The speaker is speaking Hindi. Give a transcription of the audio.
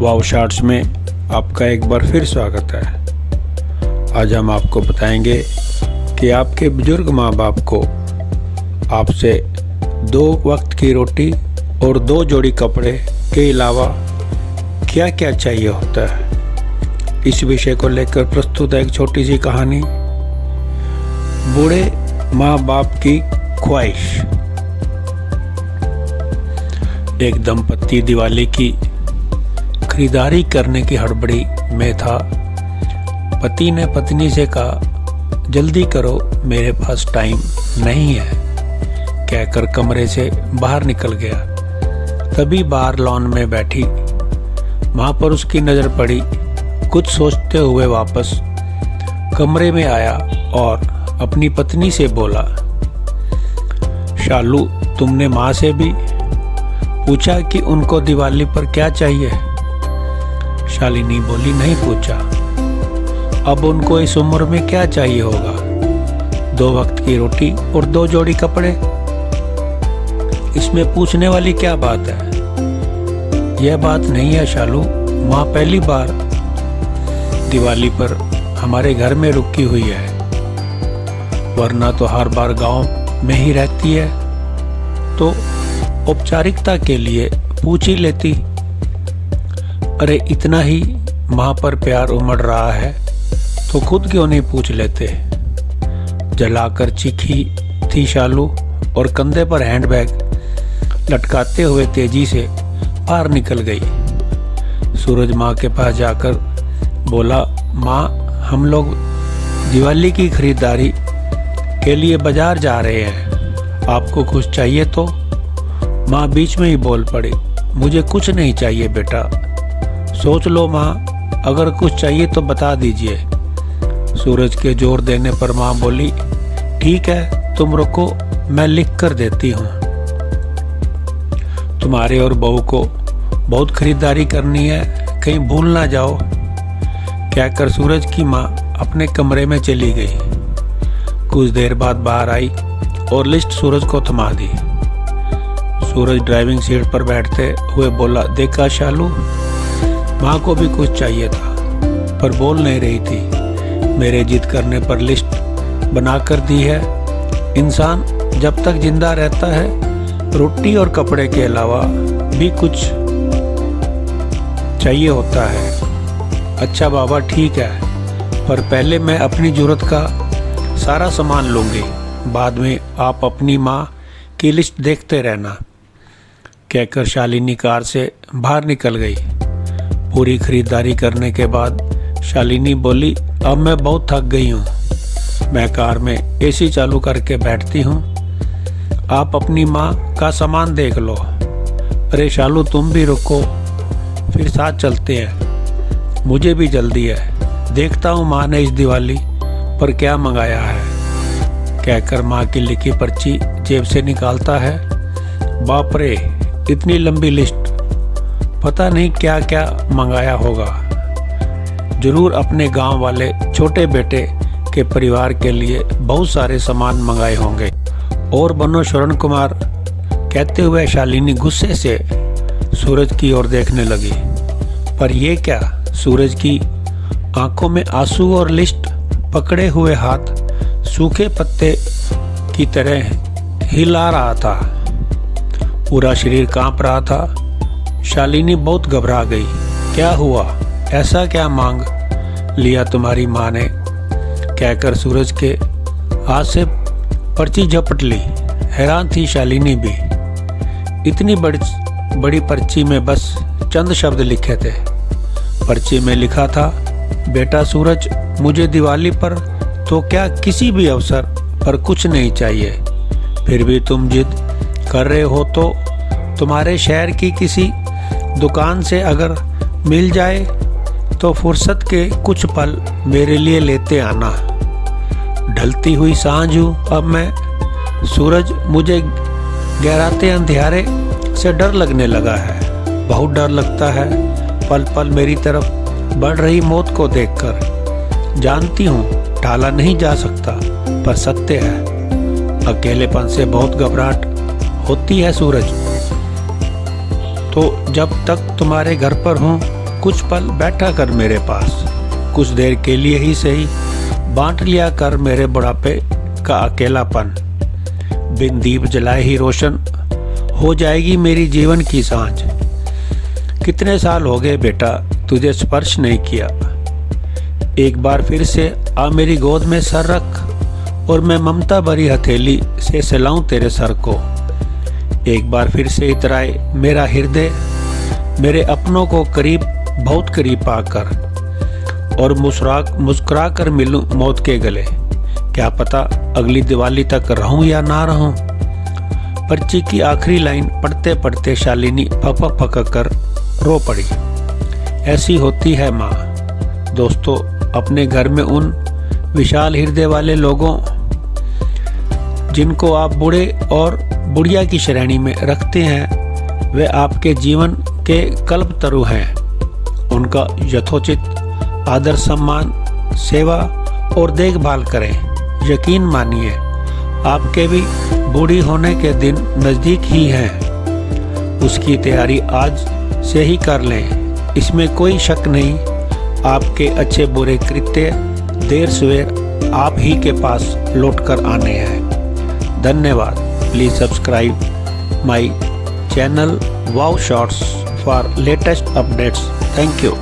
वाव शॉर्ट्स में आपका एक बार फिर स्वागत है। आज हम आपको बताएंगे कि आपके बुजुर्ग माँ बाप को आपसे 2 वक्त की रोटी और 2 जोड़ी कपड़े के अलावा क्या क्या चाहिए होता है। इस विषय को लेकर प्रस्तुत है एक छोटी सी कहानी, बूढ़े माँ बाप की ख्वाहिश। एक दंपति दिवाली की खरीदारी करने की हड़बड़ी में था। पति ने पत्नी से कहा, जल्दी करो, मेरे पास टाइम नहीं है, कहकर कमरे से बाहर निकल गया। तभी बाहर लॉन में बैठी मां पर उसकी नजर पड़ी। कुछ सोचते हुए वापस कमरे में आया और अपनी पत्नी से बोला, शालू, तुमने माँ से भी पूछा कि उनको दिवाली पर क्या चाहिए? शालिनी बोली, नहीं पूछा। अब उनको इस उम्र में क्या चाहिए होगा? 2 वक्त की रोटी और 2 जोड़ी कपड़े। इसमें पूछने वाली क्या बात है? यह बात नहीं है शालू, माँ पहली बार दिवाली पर हमारे घर में रुकी हुई है, वरना तो हर बार गांव में ही रहती है, तो औपचारिकता के लिए पूछ ही लेती। अरे इतना ही माँ पर प्यार उमड़ रहा है तो खुद क्यों नहीं पूछ लेते? जलाकर चीखी थी शालू और कंधे पर हैंडबैग लटकाते हुए तेजी से बाहर निकल गई। सूरज माँ के पास जाकर बोला, माँ, हम लोग दिवाली की खरीदारी के लिए बाजार जा रहे हैं, आपको कुछ चाहिए तो? माँ बीच में ही बोल पड़ी, मुझे कुछ नहीं चाहिए बेटा। सोच लो माँ, अगर कुछ चाहिए तो बता दीजिए। सूरज के जोर देने पर माँ बोली, ठीक है, तुम रुको, मैं लिख कर देती हूँ। तुम्हारे और बहू को बहुत खरीदारी करनी है, कहीं भूल ना जाओ, कहकर सूरज की माँ अपने कमरे में चली गई। कुछ देर बाद बाहर आई और लिस्ट सूरज को थमा दी। सूरज ड्राइविंग सीट पर बैठते हुए बोला, देखा शालू, माँ को भी कुछ चाहिए था पर बोल नहीं रही थी। मेरे जिद करने पर लिस्ट बना कर दी है। इंसान जब तक जिंदा रहता है रोटी और कपड़े के अलावा भी कुछ चाहिए होता है। अच्छा बाबा, ठीक है, पर पहले मैं अपनी जरूरत का सारा सामान लूँगी, बाद में आप अपनी माँ की लिस्ट देखते रहना, कहकर शालिनी कार से बाहर निकल गई। पूरी खरीदारी करने के बाद शालिनी बोली, अब मैं बहुत थक गई हूँ, मैं कार में एसी चालू करके बैठती हूँ, आप अपनी माँ का सामान देख लो। अरे शालू, तुम भी रुको, फिर साथ चलते हैं, मुझे भी जल्दी है, देखता हूँ माँ ने इस दिवाली पर क्या मंगाया है, कहकर माँ की लिखी पर्ची जेब से निकालता है। बाप रे, इतनी लंबी लिस्ट, पता नहीं क्या क्या मंगाया होगा। जरूर अपने गांव वाले छोटे बेटे के परिवार के लिए बहुत सारे सामान मंगाए होंगे। और बनो श्रवण कुमार, कहते हुए शालिनी गुस्से से सूरज की ओर देखने लगी। पर ये क्या? सूरज की आंखों में आंसू और लिस्ट पकड़े हुए हाथ सूखे पत्ते की तरह हिला रहा था। पूरा शरीर कांप रहा था। शालिनी बहुत घबरा गई। क्या हुआ? ऐसा क्या मांग लिया तुम्हारी माँ ने? कहकर सूरज के हाथ से पर्ची झपट ली। हैरान थी शालिनी भी। इतनी बड़ी पर्ची में बस चंद शब्द लिखे थे। पर्ची में लिखा था, बेटा सूरज, मुझे दिवाली पर तो क्या किसी भी अवसर पर कुछ नहीं चाहिए, फिर भी तुम जिद कर रहे हो तो तुम्हारे शहर की किसी दुकान से अगर मिल जाए तो फुर्सत के कुछ पल मेरे लिए लेते आना। ढलती हुई सांझ हूँ अब मैं सूरज, मुझे गहराते अंधियारे से डर लगने लगा है, बहुत डर लगता है पल पल मेरी तरफ बढ़ रही मौत को देखकर। जानती हूँ टाला नहीं जा सकता, पर सत्य है, अकेलेपन से बहुत घबराहट होती है सूरज। तो जब तक तुम्हारे घर पर हूँ कुछ पल बैठा कर मेरे पास, कुछ देर के लिए ही सही बांट लिया कर मेरे बुढ़ापे का अकेलापन। बिन दीप जलाए ही रोशन हो जाएगी मेरी जीवन की सांझ। कितने साल हो गए बेटा तुझे स्पर्श नहीं किया, एक बार फिर से आ मेरी गोद में सर रख और मैं ममता भरी हथेली से सहलाऊं तेरे सर को। एक बार फिर से इतराए मेरा हृदय मेरे अपनों को करीब, बहुत करीब पाकर, और मुस्कुरा कर मिलूं मौत के गले। क्या पता अगली दिवाली तक रहूं या ना रहूं। पर्ची की आखिरी लाइन पढ़ते पढ़ते शालिनी फक कर रो पड़ी। ऐसी होती है माँ। दोस्तों, अपने घर में उन विशाल हृदय वाले लोगों जिनको आप बूढ़े और बुढ़िया की श्रेणी में रखते हैं, वे आपके जीवन के कल्पतरु हैं। उनका यथोचित आदर सम्मान, सेवा और देखभाल करें। यकीन मानिए आपके भी बूढ़ी होने के दिन नज़दीक ही हैं। उसकी तैयारी आज से ही कर लें, इसमें कोई शक नहीं। आपके अच्छे बुरे कृत्य देर सवेर आप ही के पास लौट कर आने हैं। धन्यवाद। Please subscribe my channel wow shorts for latest updates. Thank you.